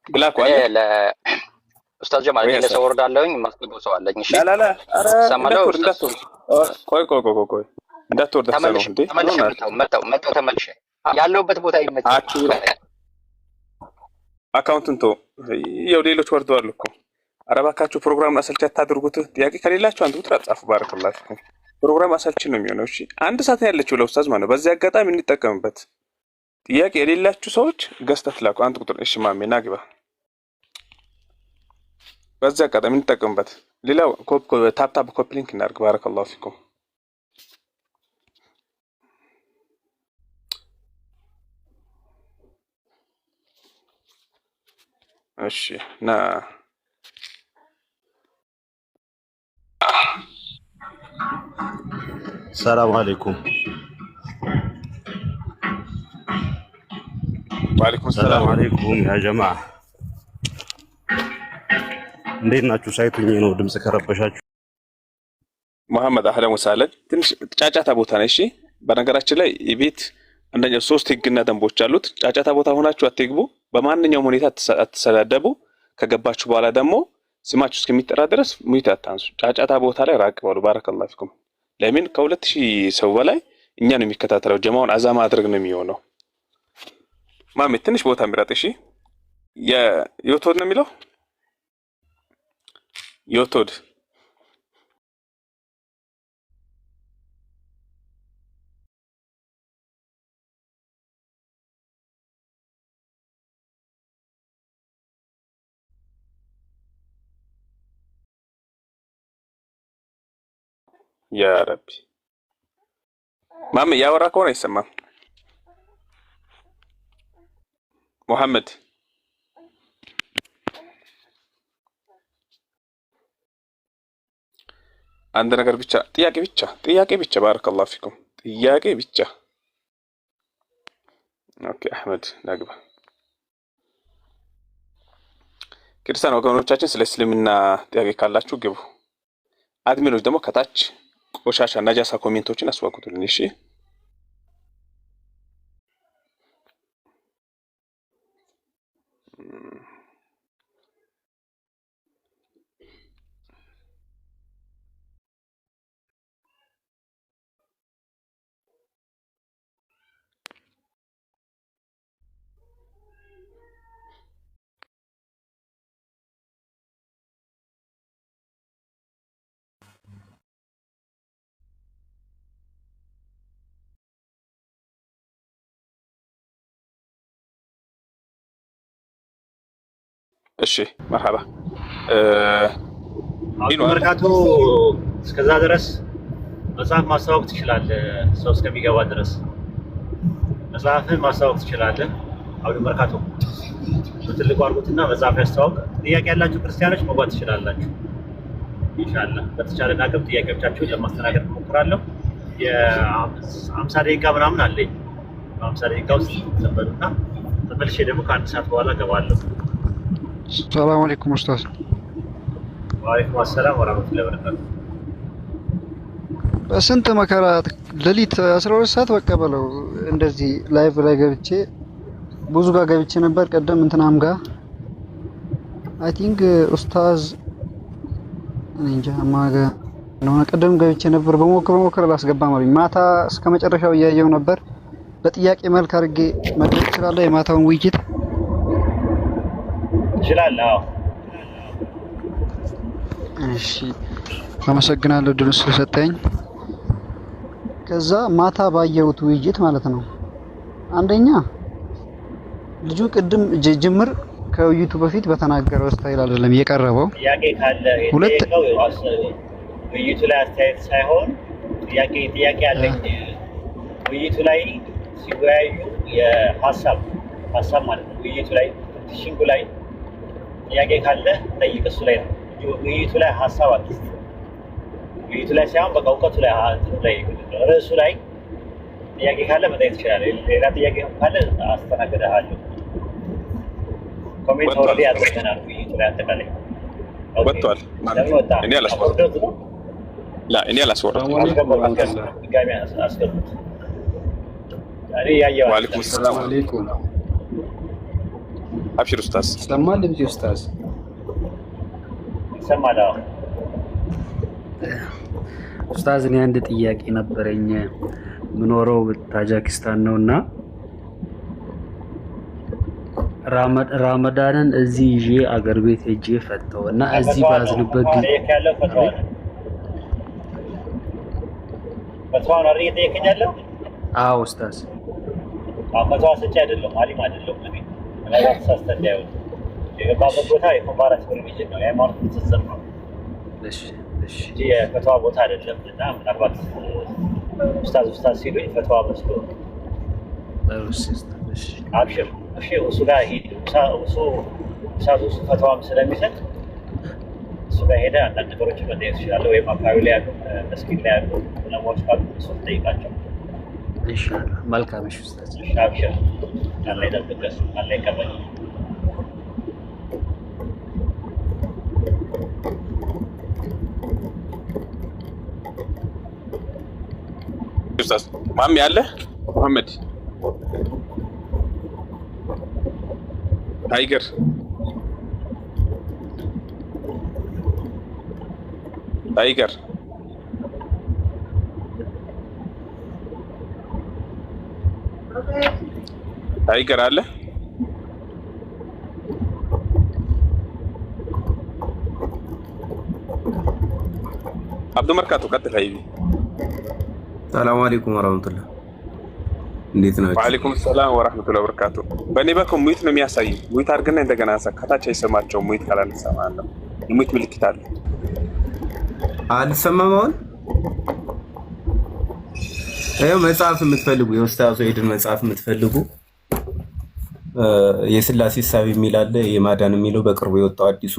ብላክ ዋለ ኡስታዝ ጀማል እኔ ለሰው ወርዳለሁኝ ማስገባው ሰው አለኝ። እሺ ላ ሰማለው ቆይ እንዳትወርድ ተሰለው እንዴ መጣው ተመልሼ ያለውበት ቦታ ይመጣችሁ አካውንትን ቶ ያው ሌሎች ወርደዋል እኮ አረባካችሁ ፕሮግራም አሰልች አታድርጉት። ጥያቄ ከሌላችሁ አንዱ ትራጻፉ ባረከላችሁ። ፕሮግራም አሰልች ነው የሚሆነው። እሺ አንድ ሰዓት ያለችው ለኡስታዝ ማለት ነው። በዚህ አጋጣሚ እንጠቀምበት። ጥያቄ የሌላችሁ ሰዎች ገዝተት ላኩ። አንድ ቁጥር እሺ ማሜ ናግባ። በዚህ አጋጣሚ እንጠቀምበት። ሌላው ታፕ ኮፒ ሊንክ እናድርግ። ባረከላሁ ፊኩም። እሺ ና ሰላም አለይኩም። ወአለይኩም ሰላም አለይኩም ያ ጀማ እንዴት ናችሁ? ሳይቱኝ ነው ድምጽ ከረበሻችሁ። መሐመድ አህለን ወሰህለን። ትንሽ ጫጫታ ቦታ ነው። እሺ በነገራችን ላይ የቤት አንደኛ 3 ህግና ደንቦች አሉት። ጫጫታ ቦታ ሆናችሁ አትግቡ። በማንኛውም ሁኔታ አትሰዳደቡ። ከገባችሁ በኋላ ደግሞ ስማችሁ እስከሚጠራ ድረስ ሙይት አታንሱ። ጫጫታ ቦታ ላይ ራቅ በሉ። ባረከላሁ ፊኩም። ለምን ከ2000 ሰው በላይ እኛን የሚከታተለው ጀማውን አዛ ማድረግ ነው የሚሆነው። ማሜ ትንሽ ቦታ ምረጥ። እሺ የዮቶድ ነው የሚለው ዮቶድ ያ ረቢ ማሜ ያወራ ከሆነ አይሰማም። ሙሐመድ አንድ ነገር ብቻ ጥያቄ ብቻ ባረከላሁ ፊኩም ጥያቄ ብቻ። ኦኬ አህመድ ናግባ። ክርስቲያን ወገኖቻችን ስለ እስልምና ጥያቄ ካላችሁ ግቡ። አድሚኖች ደግሞ ከታች ቆሻሻ ነጃሳ ኮሜንቶችን አስወግዱልኝ። እሺ እሺ መርሐባ መርካቶ እስከዛ ድረስ መጽሐፍ ማስተዋወቅ ትችላለህ። ሰው እስከሚገባ ድረስ መጽሐፍን ማስተዋወቅ ትችላለህ። አሁን መርካቶ ትልቁ አርጉትና መጽሐፍ ያስተዋወቅ። ጥያቄ ያላችሁ ክርስቲያኖች መግባት ትችላላችሁ። ኢንሻአላህ በተቻለ አቅም ጥያቄዎቻችሁን ለማስተናገድ እሞክራለሁ። የ50 ደቂቃ ምናምን አለኝ። በ50 ደቂቃ ውስጥ ተበሉና ተመልሼ ደግሞ ከአንድ ሰዓት በኋላ እገባለሁ። ሰላም አለይኩም ኡስታዝ። ወአለይኩም ሰላም ወራህመቱላሂ ወበረካቱ። በስንት መከራ ሌሊት 12 ሰዓት በቃ በለው እንደዚህ ላይቭ ላይ ገብቼ ብዙ ጋር ገብቼ ነበር። ቀደም እንትናም ጋር አይ ቲንክ ኡስታዝ እንጃ ማጋ ነው ቀደም ገብቼ ነበር። በሞክር አላስገባም አለኝ። ማታ እስከ መጨረሻው እያየው ነበር። በጥያቄ መልክ አድርጌ መግለጽ እችላለሁ የማታውን ውይይት ይችላል። አዎ እሺ አመሰግናለሁ ድል ስለሰጠኝ። ከዛ ማታ ባየሁት ውይይት ማለት ነው አንደኛ ልጁ ቅድም ጅምር ከውይይቱ በፊት በተናገረው ስታይል አይደለም የቀረበው። ጥያቄ ካለ የጠየቀው ውይይቱ ላይ አስተያየት ሳይሆን ጥያቄ አለኝ። ውይይቱ ላይ ሲወያዩ የሀሳብ ማለት ነው። ውይይቱ ላይ ቲሽንጉ ላይ ጥያቄ ካለ ጠይቅ። እሱ ላይ ነው ውይይቱ ላይ ሀሳብ አትስጥ። ውይይቱ ላይ ሳይሆን በቃ እውቀቱ ላይ ርዕሱ ላይ ጥያቄ ካለ መጠየቅ ትችላለህ። ሌላ ጥያቄ ካለ አስተናግድሃለሁ። ኮሜንት ኦልሬዲ አድርገናል ውይይቱ ላይ አጠቃላይ ወጥቷል። እኔ አላስወረድኩም። እኔ አላስወረድኩም። ወአለይኩም ሰላም አለይኩም። አብሽር ኡስታዝ። ይሰማል እንዴ ኡስታዝ? ይሰማል። ኡስታዝ እኔ አንድ ጥያቄ ነበረኝ። ምኖረው ታጂኪስታን ነውና ራመዳንን እዚህ ይዤ አገር ቤት ሄጄ ፈተው እና እዚህ ባዝንበት ጊዜ ፈትዋን አሪ እየጠየቀኛለሁ። አዎ ኡስታዝ። ፈትዋ ሰጪ አይደለም፣ አሊም አይደለም። ምናልባት ሳስተዳዩ የገባበት ቦታ የኮምፓራቲቭ ሪቪዥን ነው፣ የሃይማኖት ትስስር ነው። እሺ የፈትዋ ቦታ አይደለም። እና ምናልባት ኡስታዝ ሲሉኝ ፈትዋ መስሎ አብሽር እሱ ጋር ሂድ። ኡስታዙ ፈትዋም ስለሚሰጥ እሱ ጋር ሄደህ አንዳንድ ነገሮችን መጠየቅ ትችላለህ። ወይም አካባቢ ላይ ያሉ መስጊድ ላይ ያሉ ዑለማዎች ካሉ እሱን ጠይቃቸው። ኢንሻአላህ። መልካም። እሺ ኡስታዝ። አብሽር። አላህ ይጠብቅህ፣ አላህ ይቀበል። ኡስታዝ ማሚ አለ መሐመድ ታይገር ታይገር ታይገር አለ አብዱ መርካቶ ቀጥታ ይቢ ሰላም አለይኩም ወራህመቱላህ። እንዴት ናችሁ? ወአለይኩም ሰላም ወራህመቱላሂ ወበረካቱ። በእኔ በኩል ሙይት ነው የሚያሳይ። ሙይት አድርገና እንደገና ከታች አይሰማቸው። ሙይት ካላልሰማ አለ ሙይት ምልክት አለ። አልሰማም። አሁን ይኸው መጽሐፍ የምትፈልጉ የኡስታዝ ሄድን መጽሐፍ የምትፈልጉ የስላሴ ሐሳብ የሚል አለ፣ የማዳን የሚለው በቅርቡ የወጣው አዲሱ፣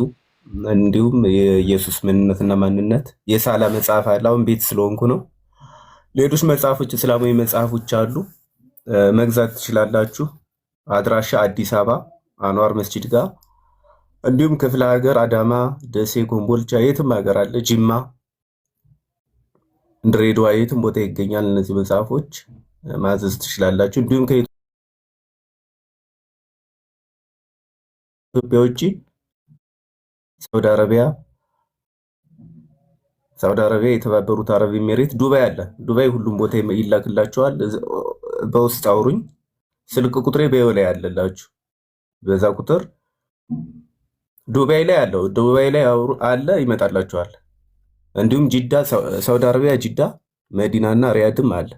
እንዲሁም የኢየሱስ ምንነትና ማንነት የሳላ መጽሐፍ አለ። አሁን ቤት ስለሆንኩ ነው። ሌሎች መጽሐፎች እስላማዊ መጽሐፎች አሉ፣ መግዛት ትችላላችሁ። አድራሻ አዲስ አበባ አንዋር መስጂድ ጋር፣ እንዲሁም ክፍለ ሀገር አዳማ፣ ደሴ፣ ኮምቦልቻ፣ የትም ሀገር አለ፣ ጅማ፣ ድሬዳዋ፣ የትም ቦታ ይገኛል። እነዚህ መጽሐፎች ማዘዝ ትችላላችሁ። እንዲሁም ከኢትዮጵያ ውጭ ሳውዲ አረቢያ፣ የተባበሩት አረብ ኤሚሬት፣ ዱባይ አለ። ዱባይ ሁሉም ቦታ ይላክላችኋል። በውስጥ አውሩኝ። ስልክ ቁጥሬ በይው ላይ አለላችሁ። በዛ ቁጥር ዱባይ ላይ አለ፣ ይመጣላችኋል። እንዲሁም ጅዳ፣ ሳውዲ አረቢያ ጅዳ፣ መዲናና ሪያድም አለ።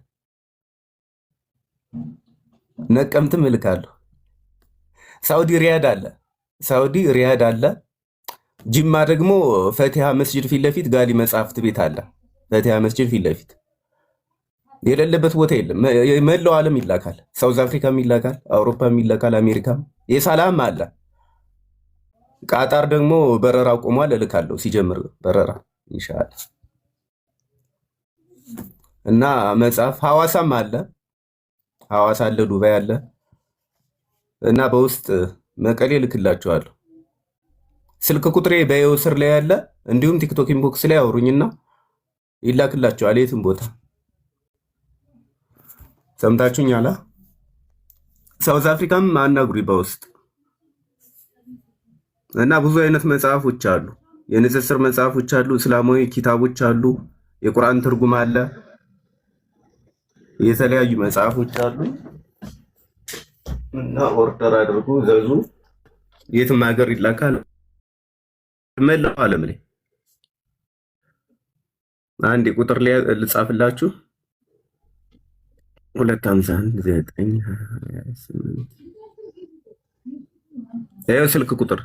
ነቀምትም እልካለሁ። ሳውዲ ሪያድ አለ። ጅማ ደግሞ ፈቲሃ መስጂድ ፊት ለፊት ጋሊ መጽሐፍት ቤት አለ። ፈቲሃ መስጂድ ፊት ለፊት የሌለበት ቦታ የለም። መላው ዓለም ይላካል። ሳውዝ አፍሪካም ይላካል፣ አውሮፓም ይላካል፣ አሜሪካም የሳላም አለ። ቃጣር ደግሞ በረራ ቆሟል፣ እልካለሁ ሲጀምር በረራ ኢንሻአላህ። እና መጽሐፍ ሐዋሳም አለ፣ ዱባይ አለ። እና በውስጥ መቀሌ እልክላችኋለሁ። ስልክ ቁጥሬ በየው ስር ላይ ያለ፣ እንዲሁም ቲክቶክ ኢንቦክስ ላይ አውሩኝና ይላክላችኋል የትም ቦታ። ሰምታችሁኛል? ሳውዝ አፍሪካም አናግሪ በውስጥ። እና ብዙ አይነት መጽሐፎች አሉ፣ የንጽጽር መጽሐፎች አሉ፣ እስላማዊ ኪታቦች አሉ፣ የቁርአን ትርጉም አለ፣ የተለያዩ መጽሐፎች አሉ። እና ኦርደር አድርጉ፣ ዘዙ። የትም ሀገር ይላካል። መላው ዓለም ላይ አንድ ቁጥር ላይ ልጻፍላችሁ 251 ይኸው ስልክ ቁጥር።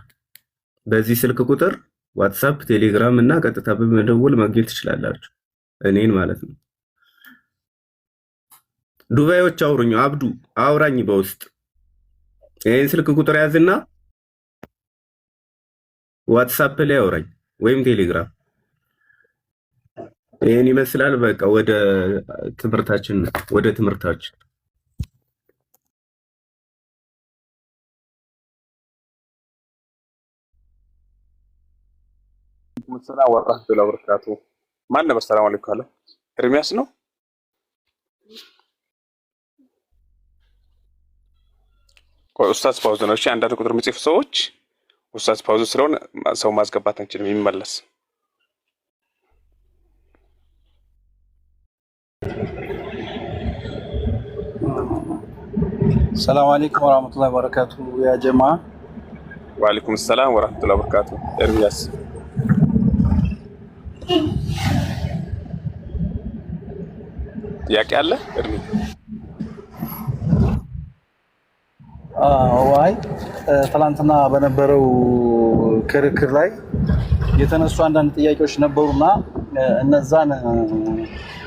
በዚህ ስልክ ቁጥር ዋትሳፕ፣ ቴሌግራም እና ቀጥታ በመደወል ማግኘት ትችላላችሁ፣ እኔን ማለት ነው። ዱባዮች አውሩኝ፣ አብዱ አውራኝ በውስጥ ይሄን ስልክ ቁጥር ያዝና ዋትሳፕ ላይ አውራኝ ወይም ቴሌግራም። ይሄን ይመስላል። በቃ ወደ ትምህርታችን ወአለይኩም ሰላም ወራህመቱላሂ ወበረካቱ። ማን ነበር ሰላም አለይኩም አለ? ኤርሚያስ ነው። ኡስታዝ ፓውዝ ነው። እሺ አንዳንድ ቁጥር የሚጽፉ ሰዎች ኡስታዝ ፓውዝ ስለሆነ ሰው ማስገባት አንችልም፣ ይመለስ። ሰላም አለይኩም ወራህመቱላሂ ወበረካቱ ያ ጀማ። ወአለይኩም ሰላም ወራህመቱላሂ ወበረካቱ። ኤርሚያስ ጥያቄ አለ? ኤርሚ ዋይ ትናንትና በነበረው ክርክር ላይ የተነሱ አንዳንድ ጥያቄዎች ነበሩና እነዛን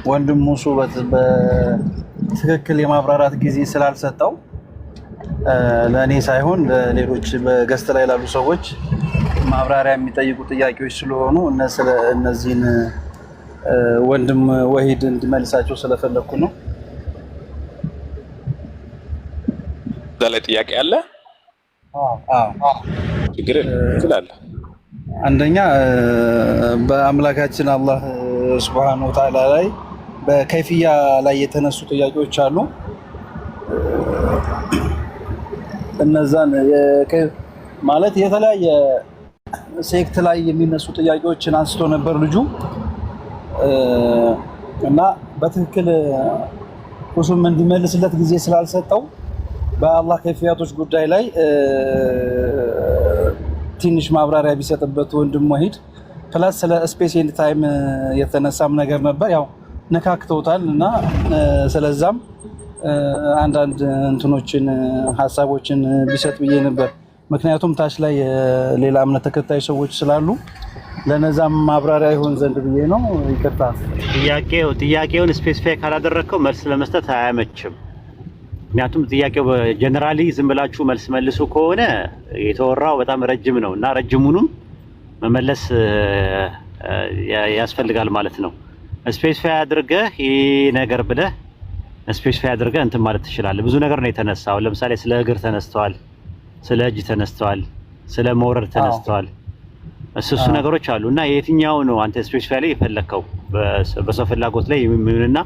ወንድሙ ሙሱ በትክክል የማብራራት ጊዜ ስላልሰጠው ለእኔ ሳይሆን ለሌሎች በገስት ላይ ላሉ ሰዎች ማብራሪያ የሚጠይቁ ጥያቄዎች ስለሆኑ እነዚህን ወንድም ወሂድ እንዲመልሳቸው ስለፈለኩ ነው። እዛ ላይ ጥያቄ አለ? ችግር ይችላል። አንደኛ በአምላካችን አላህ ሱብሃነሁ ወተዓላ ላይ በከይፍያ ላይ የተነሱ ጥያቄዎች አሉ። እነዛን ማለት የተለያየ ሴክት ላይ የሚነሱ ጥያቄዎችን አንስቶ ነበር ልጁ እና በትክክል ሁሱም እንዲመልስለት ጊዜ ስላልሰጠው በአላህ ከይፍያቶች ጉዳይ ላይ ትንሽ ማብራሪያ ቢሰጥበት ወንድም ወሂድ ፕላስ ስለ ስፔስ ኤንድ ታይም የተነሳም ነገር ነበር። ያው ነካክተውታል እና ስለዛም አንዳንድ እንትኖችን ሀሳቦችን ቢሰጥ ብዬ ነበር። ምክንያቱም ታች ላይ ሌላ እምነት ተከታይ ሰዎች ስላሉ ለነዛም ማብራሪያ ይሆን ዘንድ ብዬ ነው። ይቅርታ። ጥያቄውን ስፔሲፋይ ካላደረከው መልስ ለመስጠት አያመችም። ምክንያቱም ጥያቄው ጀነራሊ ዝም ብላችሁ መልስ መልሱ ከሆነ የተወራው በጣም ረጅም ነው እና ረጅሙንም መመለስ ያስፈልጋል ማለት ነው። ስፔሲፋይ አድርገህ ይሄ ነገር ብለህ ስፔሲፋይ አድርገህ እንትን ማለት ትችላለህ። ብዙ ነገር ነው የተነሳው። ለምሳሌ ስለ እግር ተነስተዋል፣ ስለ እጅ ተነስተዋል፣ ስለ መውረድ ተነስተዋል። እሱ ነገሮች አሉ እና የትኛው ነው አንተ ስፔሲፋይ ላይ የፈለከው? በሰው ፍላጎት ላይ የሚሆንና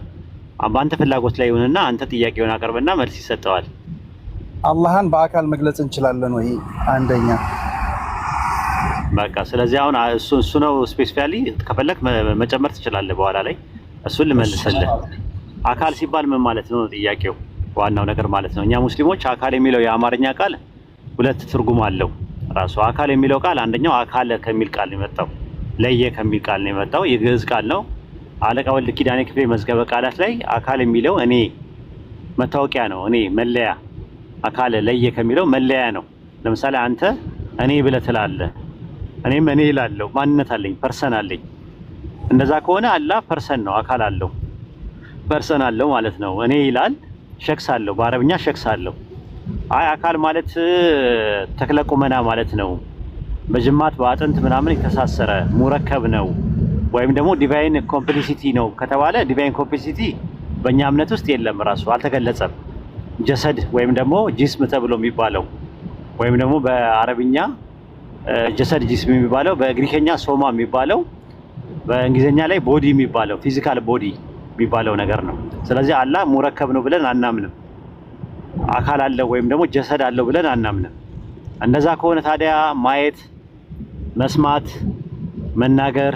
በአንተ ፍላጎት ላይ ይሁንና አንተ ጥያቄውን አቀርብና መልስ ይሰጠዋል። አላህን በአካል መግለጽ እንችላለን ወይ? አንደኛ በቃ ስለዚህ አሁን እሱ ነው ስፔሲፋሊ ከፈለክ መጨመር ትችላለህ በኋላ ላይ እሱን ልመልስልህ። አካል ሲባል ምን ማለት ነው ጥያቄው፣ ዋናው ነገር ማለት ነው። እኛ ሙስሊሞች አካል የሚለው የአማርኛ ቃል ሁለት ትርጉም አለው። ራሱ አካል የሚለው ቃል አንደኛው አካለ ከሚል ቃል ነው የመጣው፣ ለየ ከሚል ቃል ነው የመጣው፣ የግዕዝ ቃል ነው። አለቃ ወልድ ኪዳኔ ክፍሌ መዝገበ ቃላት ላይ አካል የሚለው እኔ መታወቂያ ነው፣ እኔ መለያ። አካል ለየ ከሚለው መለያ ነው። ለምሳሌ አንተ እኔ ብለህ ትላለህ፣ እኔም እኔ እላለሁ። ማንነት አለኝ፣ ፐርሰን አለኝ። እንደዛ ከሆነ አላህ ፐርሰን ነው፣ አካል አለው፣ ፐርሰን አለው ማለት ነው። እኔ ይላል ሸክስ አለው፣ በአረብኛ ሸክስ አለው። አይ አካል ማለት ተክለ ቁመና ማለት ነው፣ በጅማት በአጥንት ምናምን የተሳሰረ ሙረከብ ነው ወይም ደግሞ ዲቫይን ኮምፕሊሲቲ ነው ከተባለ ዲቫይን ኮምፕሊሲቲ በእኛ እምነት ውስጥ የለም፣ ራሱ አልተገለጸም። ጀሰድ ወይም ደግሞ ጂስም ተብሎ የሚባለው ወይም ደግሞ በአረብኛ ጀሰድ ጂስም የሚባለው፣ በግሪከኛ ሶማ የሚባለው፣ በእንግሊዝኛ ላይ ቦዲ የሚባለው ፊዚካል ቦዲ የሚባለው ነገር ነው። ስለዚህ አላህ ሙረከብ ነው ብለን አናምንም። አካል አለው ወይም ደግሞ ጀሰድ አለው ብለን አናምንም። እንደዛ ከሆነ ታዲያ ማየት፣ መስማት፣ መናገር፣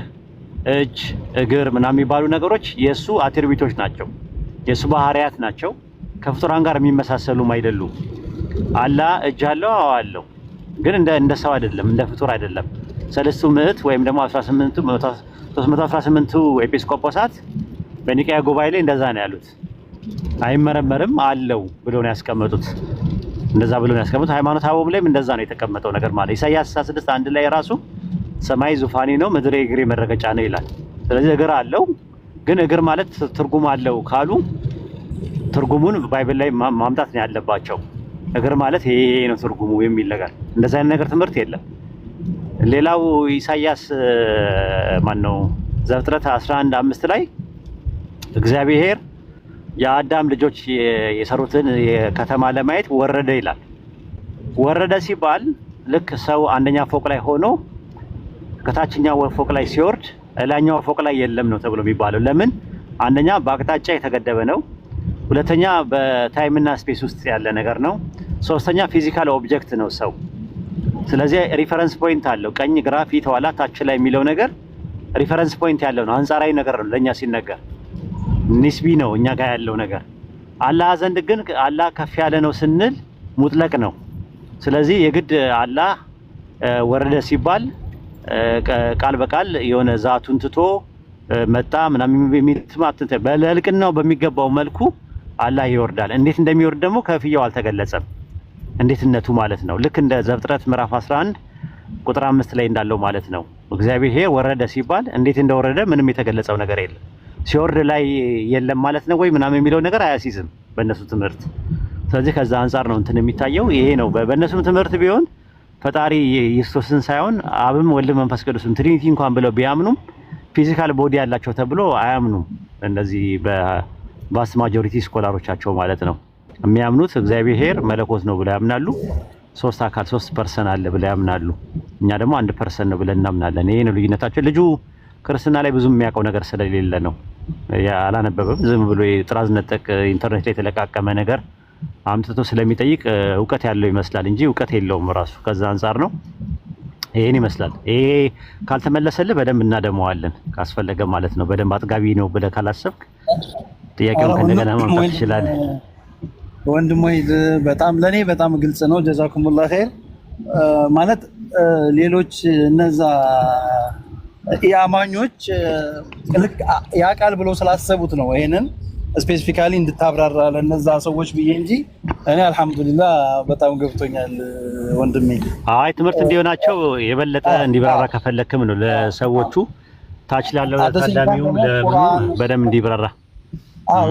እጅ፣ እግር ምናምን የሚባሉ ነገሮች የሱ አትሪቢዩቶች ናቸው፣ የሱ ባህሪያት ናቸው። ከፍጡራን ጋር የሚመሳሰሉም አይደሉም። አላህ እጅ አለው፣ አዎ አለው፣ ግን እንደ ሰው አይደለም፣ እንደ ፍጡር አይደለም። ሰለስቱ ምዕት ወይም ደግሞ 318ቱ ኤጲስቆጶሳት በኒቃያ ጉባኤ ላይ እንደዛ ነው ያሉት። አይመረመርም አለው ብሎ ነው ያስቀመጡት። እንደዛ ብሎ ነው ያስቀመጡት። ሃይማኖት አበውም ላይም እንደዛ ነው የተቀመጠው ነገር ማለት። ኢሳይያስ 66:1 ላይ ራሱ ሰማይ ዙፋኔ ነው፣ ምድር የእግሬ መረገጫ ነው ይላል። ስለዚህ እግር አለው፣ ግን እግር ማለት ትርጉም አለው ካሉ ትርጉሙን ባይብል ላይ ማምጣት ነው ያለባቸው። እግር ማለት ይሄ ነው ትርጉሙ የሚል ነገር፣ እንደዛ አይነት ነገር ትምህርት የለም። ሌላው ኢሳይያስ ማነው ዘፍጥረት 11:5 ላይ እግዚአብሔር የአዳም ልጆች የሰሩትን ከተማ ለማየት ወረደ ይላል። ወረደ ሲባል ልክ ሰው አንደኛ ፎቅ ላይ ሆኖ ከታችኛው ፎቅ ላይ ሲወርድ ላይኛው ፎቅ ላይ የለም ነው ተብሎ የሚባለው። ለምን? አንደኛ በአቅጣጫ የተገደበ ነው። ሁለተኛ በታይም እና ስፔስ ውስጥ ያለ ነገር ነው። ሶስተኛ ፊዚካል ኦብጀክት ነው ሰው። ስለዚህ ሪፈረንስ ፖይንት አለው። ቀኝ፣ ግራ፣ ፊት፣ ኋላ፣ ታች ላይ የሚለው ነገር ሪፈረንስ ፖይንት ያለው ነው። አንጻራዊ ነገር ነው ለኛ ሲነገር፣ ኒስቢ ነው እኛ ጋር ያለው ነገር። አላህ ዘንድ ግን አላህ ከፍ ያለ ነው ስንል ሙጥለቅ ነው። ስለዚህ የግድ አላህ ወረደ ሲባል ቃል በቃል የሆነ ዛቱን ትቶ መጣ ምናምን የሚትማት በልቅናው በሚገባው መልኩ አላህ ይወርዳል። እንዴት እንደሚወርድ ደግሞ ከፍያው አልተገለጸም፣ እንዴትነቱ ማለት ነው። ልክ እንደ ዘፍጥረት ምዕራፍ 11 ቁጥር 5 ላይ እንዳለው ማለት ነው። እግዚአብሔር ወረደ ሲባል እንዴት እንደወረደ ምንም የተገለጸው ነገር የለም። ሲወርድ ላይ የለም ማለት ነው ወይ ምናምን የሚለው ነገር አያሲዝም በእነሱ ትምህርት። ስለዚህ ከዛ አንፃር ነው እንትን የሚታየው ይሄ ነው። በእነሱም ትምህርት ቢሆን ፈጣሪ ኢየሱስን ሳይሆን አብም ወልድ መንፈስ ቅዱስም ትሪኒቲ እንኳን ብለው ቢያምኑም ፊዚካል ቦዲ ያላቸው ተብሎ አያምኑም። እነዚህ በቫስት ማጆሪቲ ስኮላሮቻቸው ማለት ነው የሚያምኑት እግዚአብሔር መለኮት ነው ብለው ያምናሉ። ሶስት አካል 3 ፐርሰን አለ ብለው ያምናሉ። እኛ ደግሞ 1 ፐርሰን ነው ብለን እናምናለን። ይሄ ነው ልዩነታቸው። ልጁ ክርስትና ላይ ብዙም የሚያውቀው ነገር ስለሌለ ነው አላነበበም። ዝም ብሎ የጥራዝ ነጠቅ ኢንተርኔት ላይ የተለቃቀመ ነገር አምጥቶ ስለሚጠይቅ እውቀት ያለው ይመስላል እንጂ እውቀት የለውም ራሱ። ከዛ አንፃር ነው ይሄን ይመስላል። ይሄ ካልተመለሰልህ በደንብ እናደመዋለን ካስፈለገ ማለት ነው። በደንብ አጥጋቢ ነው ብለህ ካላሰብክ ጥያቄውን ከእንደገና ማምጣት ትችላለህ። ወንድሞይ በጣም ለኔ በጣም ግልጽ ነው። ጀዛኩሙላህ ኸይር። ማለት ሌሎች እነዛ የአማኞች ልክ ያ ቃል ብለው ስላሰቡት ነው ይሄንን ስፔሲፊካሊ እንድታብራራ ለነዛ ሰዎች ብዬ እንጂ እኔ አልሐምዱሊላህ በጣም ገብቶኛል ወንድሜ። አይ ትምህርት እንዲሆናቸው የበለጠ እንዲብራራ ከፈለክም ነው ለሰዎቹ ታች ላለው ታዳሚው በደንብ እንዲብራራ።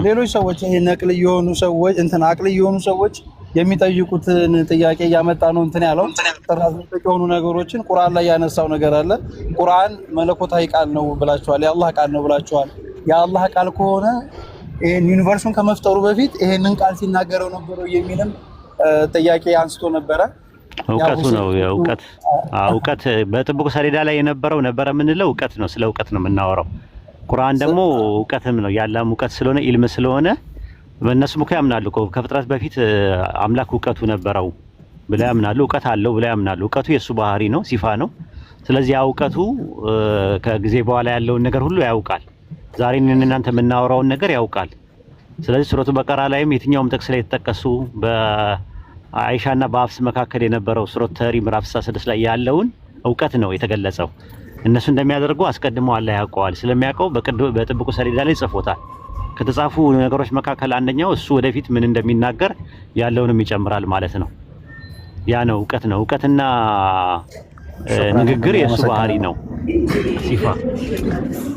ሌሎች ሰዎች ይሄ ነቅል የሆኑ ሰዎች አቅል የሆኑ ሰዎች የሚጠይቁትን ጥያቄ እያመጣ ነው ያለው። ጥራዝ የሆኑ ነገሮችን ቁርአን ላይ ያነሳው ነገር አለ። ቁርአን መለኮታዊ ቃል ነው ብላችኋል፣ የአላህ ቃል ነው ብላችኋል። የአላህ ቃል ከሆነ ይሄን ዩኒቨርሱን ከመፍጠሩ በፊት ይሄንን ቃል ሲናገረው ነበረው የሚልም ጥያቄ አንስቶ ነበረ። እውቀቱ ነው እውቀት በጥብቁ ሰሌዳ ላይ የነበረው ነበረ የምንለው እውቀት ነው። ስለ እውቀት ነው የምናወራው። ቁርአን ደግሞ እውቀትም ነው ያለም እውቀት ስለሆነ ኢልም ስለሆነ በእነሱም እኮ ያምናሉ። ከፍጥረት በፊት አምላክ እውቀቱ ነበረው ብለው ያምናሉ። እውቀት አለው ብለው ያምናሉ። እውቀቱ የእሱ ባህሪ ነው፣ ሲፋ ነው። ስለዚህ ያ እውቀቱ ከጊዜ በኋላ ያለውን ነገር ሁሉ ያውቃል። ዛሬ እናንተ የምናወራውን ነገር ያውቃል። ስለዚህ ሱረቱ በቀራ ላይም የትኛውም ጥቅስ ላይ የተጠቀሱ በአይሻና በአፍስ መካከል የነበረው ሱረቱ ተህሪም ምዕራፍ 66 ላይ ያለውን እውቀት ነው የተገለጸው። እነሱ እንደሚያደርጉ አስቀድመው አላህ ያውቀዋል። ስለሚያውቀው በጥብቁ ሰሌዳ ላይ ጽፎታል። ከተጻፉ ነገሮች መካከል አንደኛው እሱ ወደፊት ምን እንደሚናገር ያለውንም ይጨምራል ማለት ነው። ያ ነው እውቀት ነው። እውቀትና ንግግር የእሱ ባህሪ ነው።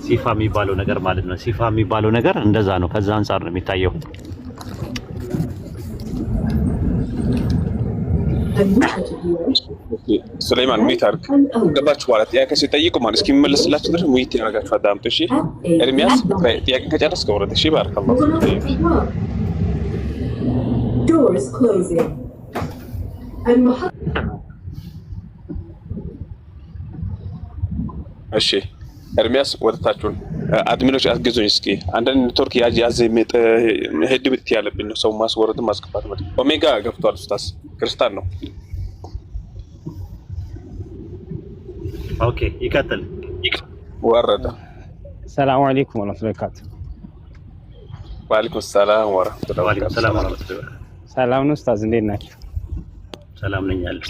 ሲፋ የሚባለው ነገር ማለት ነው። ሲፋ የሚባለው ነገር እንደዛ ነው። ከዛ አንፃር ነው የሚታየው። ሱሌይማን ሚት አድርግ ገባችሁ በኋላ ጥያቄ ሲጠይቁ ማለት እስኪመለስላችሁ ድረስ ሙይት ያደርጋችሁ አዳምጡ። እሺ ኤርሚያስ ጥያቄ ከጨረስክ ወረድ። እሺ ባረከላሁ። እሺ ኤርሚያስ ወደታችሁን አድሚኖች አግዙኝ እስኪ። አንዳንድ ኔትወርክ ያዝ ሄድ ብት ያለብኝ ነው ሰው ማስወረድም ማስገባት ማለት ኦሜጋ ገብቷል። ኡስታዝ ክርስቲያን ነው። ኦኬ ይቀጥል። ወረደ። ሰላም አለይኩም ወራህመቱላሂ ወበረካቱ። ወአለይኩም ሰላም ወራህመቱላሂ ወበረካቱ። ሰላም ነው ኡስታዝ፣ እንዴት ናችሁ? ሰላም ነኝ አለ